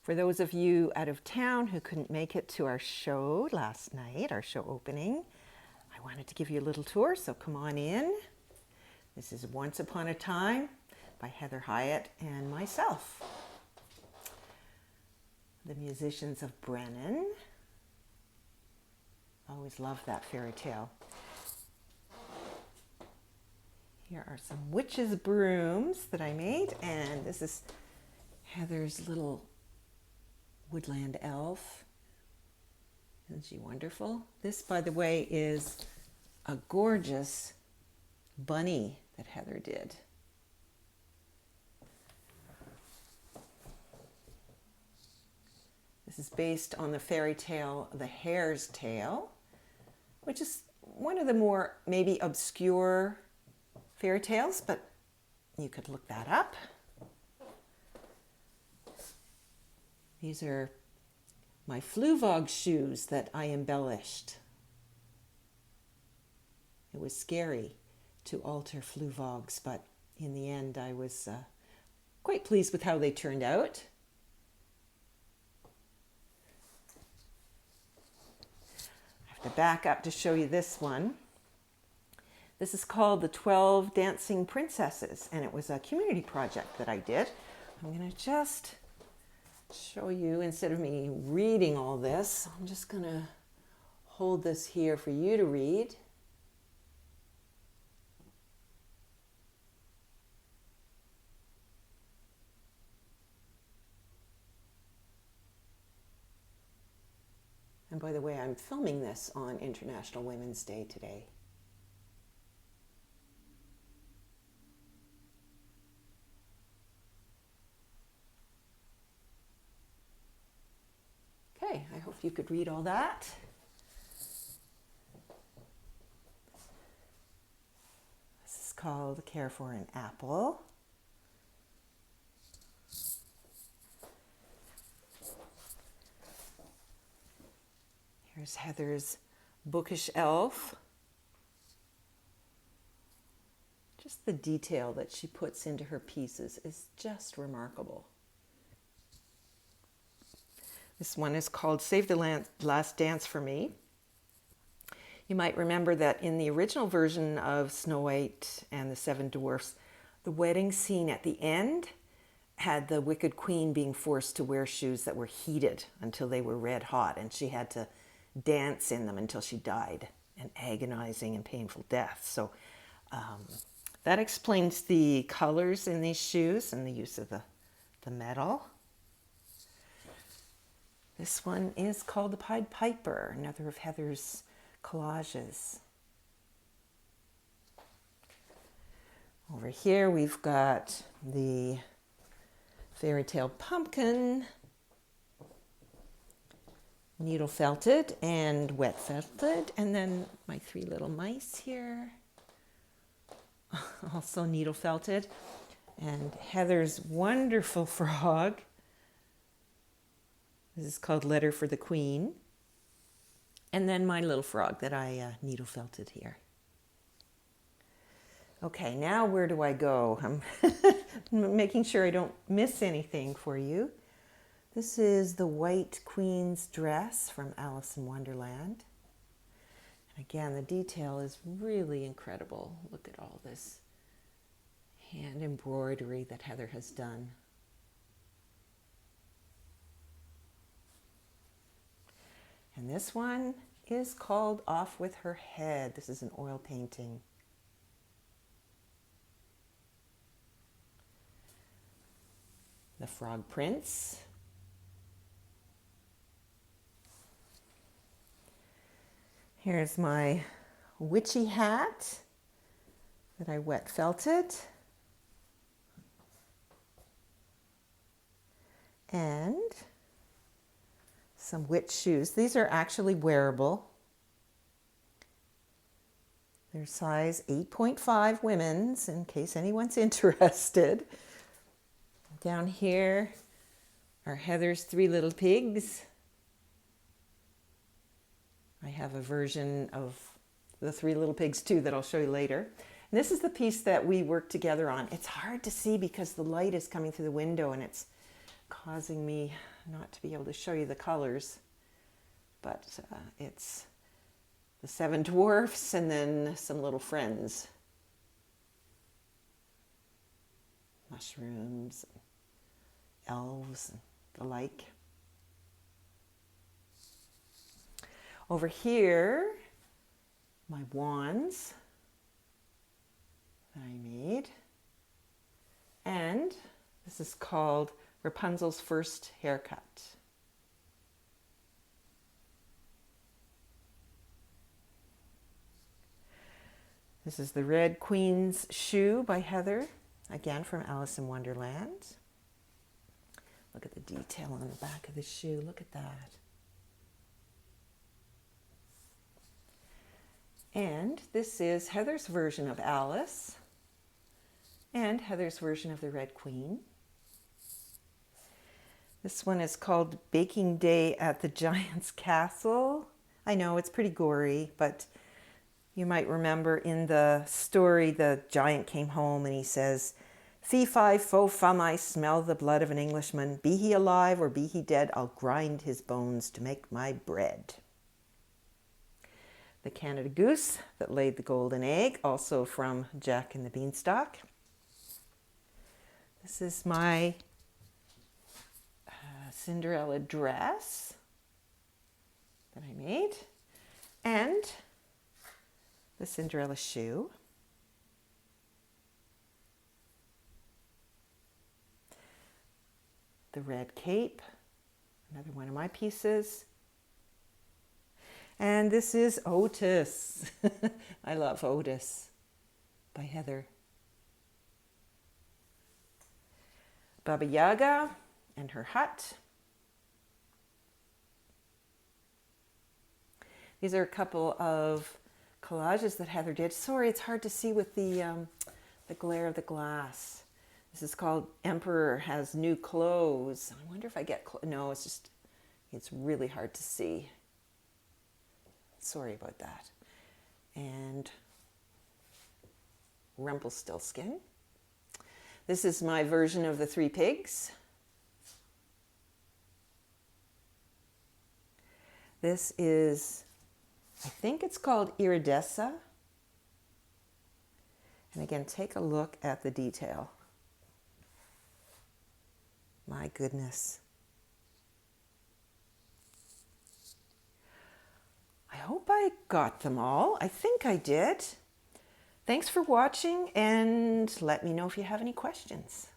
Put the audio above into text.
For those of you out of town who couldn't make it to our show last night, our show opening, I wanted to give you a little tour, so come on in. This is Once Upon a Time by Heather Hyatt and myself. The musicians of Brennan. Always loved that fairy tale. Here are some witches' brooms that I made, and this is Heather's little woodland elf. Isn't she wonderful? This, by the way, is a gorgeous bunny that Heather did. This is based on the fairy tale The Hare's Tale, which is one of the more maybe obscure fairy tales, but you could look that up. These are my Fluvog shoes that I embellished. It was scary to alter Fluvogs, but in the end I was quite pleased with how they turned out. I have to back up to show you this one. This is called The 12 Dancing Princesses, and it was a community project that I did. I'm going to just show you, instead of me reading all this, I'm just going to hold this here for you to read. And by the way, I'm filming this on International Women's Day today. Okay, I hope you could read all that. This is called Care for an Apple. Here's Heather's bookish elf. Just the detail that she puts into her pieces is just remarkable. This one is called Save the Last Dance for Me. You might remember that in the original version of Snow White and the Seven Dwarfs, the wedding scene at the end had the Wicked Queen being forced to wear shoes that were heated until they were red hot, and she had to dance in them until she died, an agonizing and painful death. So that explains the colors in these shoes and the use of the metal. This one is called The Pied Piper, another of Heather's collages. Over here we've got the fairy tale pumpkin, needle felted and wet felted, and then my three little mice here, also needle felted, and Heather's wonderful frog. This is called Letter for the Queen. And then my little frog that I needle felted here. Okay, now where do I go? I'm making sure I don't miss anything for you. This is the White Queen's dress from Alice in Wonderland. And again, the detail is really incredible. Look at all this hand embroidery that Heather has done. And this one is called Off with Her Head. This is an oil painting. The Frog Prince. Here's my witchy hat that I wet felted. And some witch shoes. These are actually wearable. They're size 8.5 women's, in case anyone's interested. Down here are Heather's three little pigs. I have a version of the Three Little Pigs too that I'll show you later. And this is the piece that we worked together on. It's hard to see because the light is coming through the window and it's causing me not to be able to show you the colors, but it's the 7 dwarfs and then some little friends. Mushrooms, elves, and the like. Over here, my wands that I made. And this is called Rapunzel's First Haircut. This is the Red Queen's Shoe by Heather, again from Alice in Wonderland. Look at the detail on the back of the shoe. Look at that. And this is Heather's version of Alice and Heather's version of the Red Queen. This one is called Baking Day at the Giant's Castle. I know it's pretty gory, but you might remember in the story the giant came home and he says, "Fee fi fo fum, I smell the blood of an Englishman. Be he alive or be he dead, I'll grind his bones to make my bread." The Canada Goose that laid the golden egg, also from Jack and the Beanstalk. This is my Cinderella dress that I made, and the Cinderella shoe. The red cape, another one of my pieces. And this is Otis. I love Otis by Heather. Baba Yaga and her hut. These are a couple of collages that Heather did. Sorry, it's hard to see with the glare of the glass. This is called Emperor Has New Clothes. I wonder if I get, no, it's really hard to see. Sorry about that. And Rumpelstiltskin. This is my version of the Three Pigs. This is, I think it's called Iridessa. And again, take a look at the detail. My goodness. I hope I got them all. I think I did. Thanks for watching, and let me know if you have any questions.